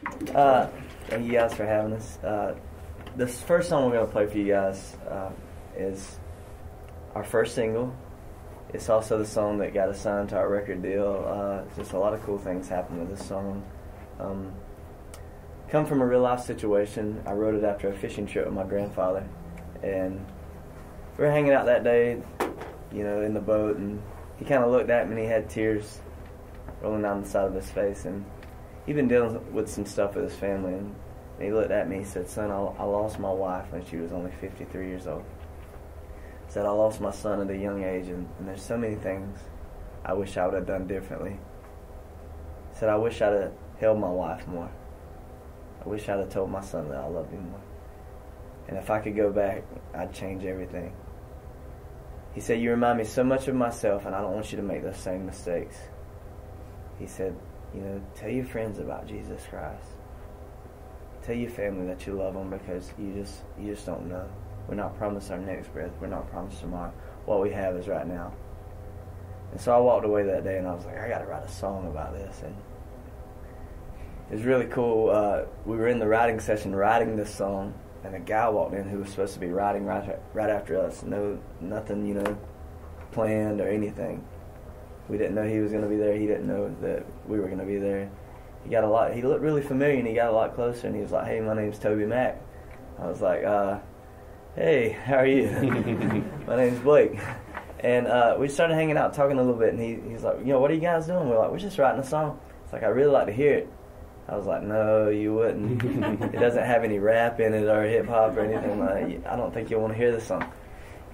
Thank you guys for having us. This first song we're going to play for you guys is our first single. It's also the song that got us signed to our record deal. Just a lot of cool things happened with this song. Come from a real life situation. I wrote it after a fishing trip with my grandfather, and we were hanging out that day, in the boat, and he kind of looked at me and he had tears rolling down the side of his face, and he'd been dealing with some stuff with his family, and he looked at me, he said, "Son, I lost my wife when she was only 53 years old. He said, I lost my son at a young age, and there's so many things I wish I would have done differently. He said, I wish I'd have held my wife more. I wish I'd have told my son that I loved him more. And if I could go back, I'd change everything. He said, you remind me so much of myself, and I don't want you to make those same mistakes." He said, tell your friends about Jesus Christ. Tell your family that you love them, because you just don't know. We're not promised our next breath. We're not promised tomorrow. What we have is right now. And so I walked away that day, and I was like, I got to write a song about this. And it was really cool. We were in the writing session writing this song, and a guy walked in who was supposed to be writing right after us. Nothing, planned or anything. We didn't know he was going to be there. He didn't know that we were going to be there. He looked really familiar, and he got a lot closer, and he was like, "Hey, my name's Toby Mack." I was like, "Hey, how are you?" "My name's Blake." And we started hanging out, talking a little bit, and he's like, "What are you guys doing?" We're like, "We're just writing a song." It's like, "I'd really like to hear it." I was like, "No, you wouldn't. It doesn't have any rap in it or hip-hop or anything like that. I don't think you'll want to hear this song."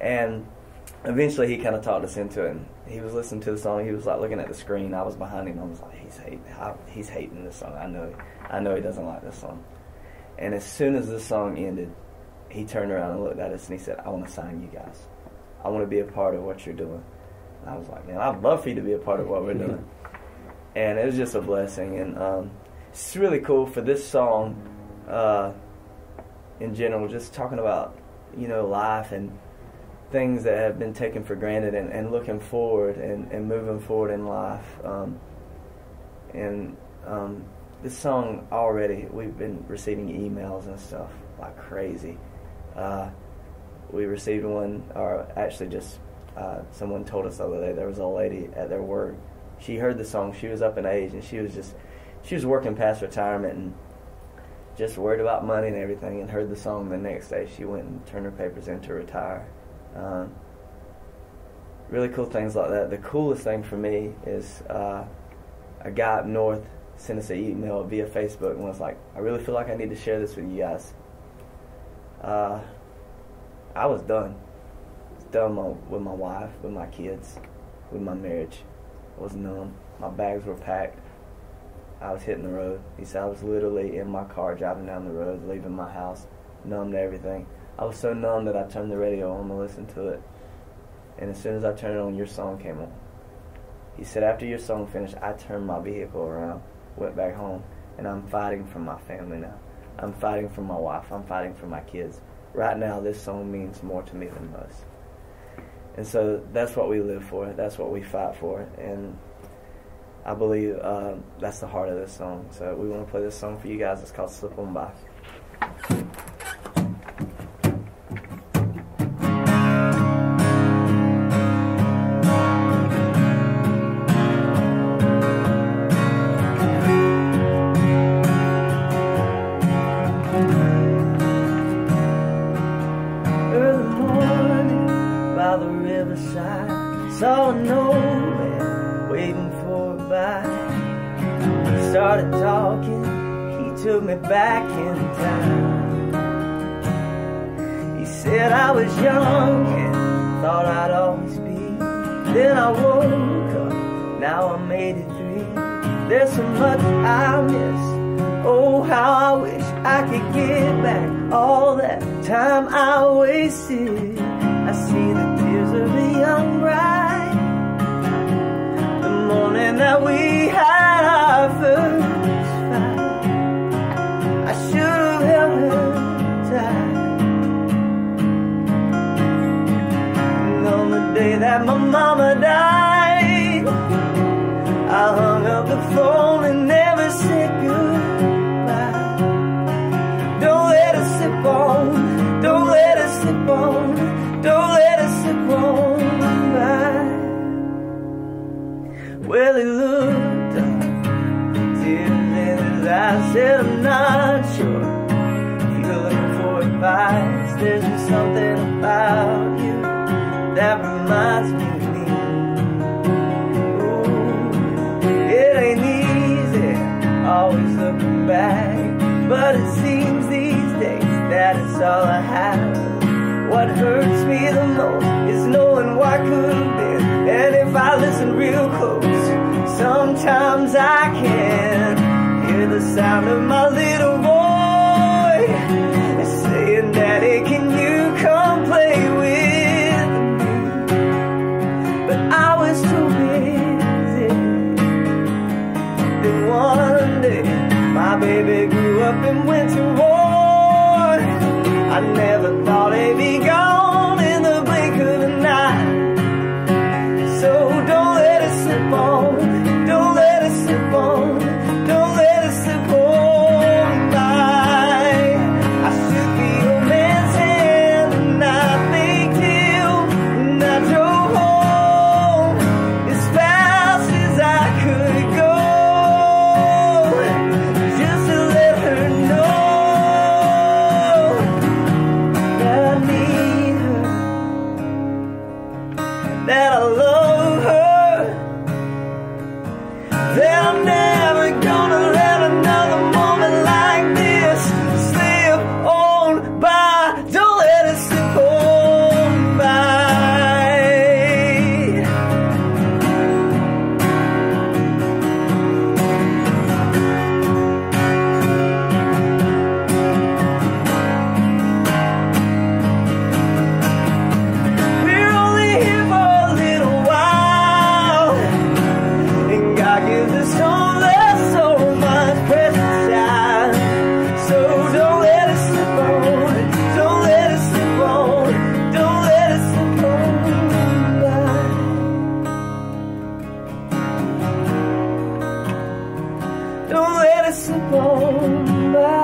And eventually he kind of talked us into it, and he was listening to the song. He was like looking at the screen. I was behind him. I was like, he's hating this song. I know he doesn't like this song. And as soon as this song ended, he turned around and looked at us, and he said, "I want to sign you guys. I want to be a part of what you're doing." And I was like, "Man, I'd love for you to be a part of what we're doing." And it was just a blessing. And it's really cool for this song in general, just talking about life and things that have been taken for granted, and looking forward and moving forward in life. This song already, we've been receiving emails and stuff like crazy. We received one, or actually just someone told us the other day, there was a lady at their work. She heard the song. She was up in age, and she was working past retirement and just worried about money and everything, and heard the song. The next day she went and turned her papers in to retire. Really cool things like that. The coolest thing for me is a guy up north sent us an email via Facebook and was like, "I really feel like I need to share this with you guys." I was done. I was done with my wife, with my kids, with my marriage. I was numb. My bags were packed. I was hitting the road. He said I was literally in my car driving down the road, leaving my house, numb to everything. I was so numb that I turned the radio on to listen to it. And as soon as I turned it on, your song came on. He said, after your song finished, I turned my vehicle around, went back home, and I'm fighting for my family now. I'm fighting for my wife. I'm fighting for my kids. Right now, this song means more to me than most. And so that's what we live for. That's what we fight for. And I believe that's the heart of this song. So we want to play this song for you guys. It's called Slip On By. Saw an old man waiting for a bite. We started talking, he took me back in time. He said I was young and thought I'd always be. Then I woke up, now I'm 83. There's so much I miss, oh how I wish I could get back all that time I wasted. I see the tears of a young bride, the morning that we had our first fight. I should have held her tight. And on the day that my mama died, I hung up the phone and never said goodbye. I said I'm not sure if you're looking for advice. There's just something about you that reminds me of me. Ooh, it ain't easy always looking back, but it seems these days that it's all I have. What hurts me the most is knowing what could have been. And if I listen real close, sometimes I can hear the sound of my little boy saying, Daddy, can you come play with me? But I was too busy. Then one day my baby grew up and went to war. I never thought he'd be gone in the blink of an eye. So don't let it slip on, don't let it slip on, don't let it slip on by. I shook the old man's hand and I thanked him, and I drove home as fast as I could go, just to let her know that I need her, that I love her, that I'm never gonna let another moment like this slip on by. Don't let it slip on by. We're only here for a little while, and God gives us so much precious time. So don't let it slip on, don't let it slip on, don't let it slip on by. Don't let it slip on by.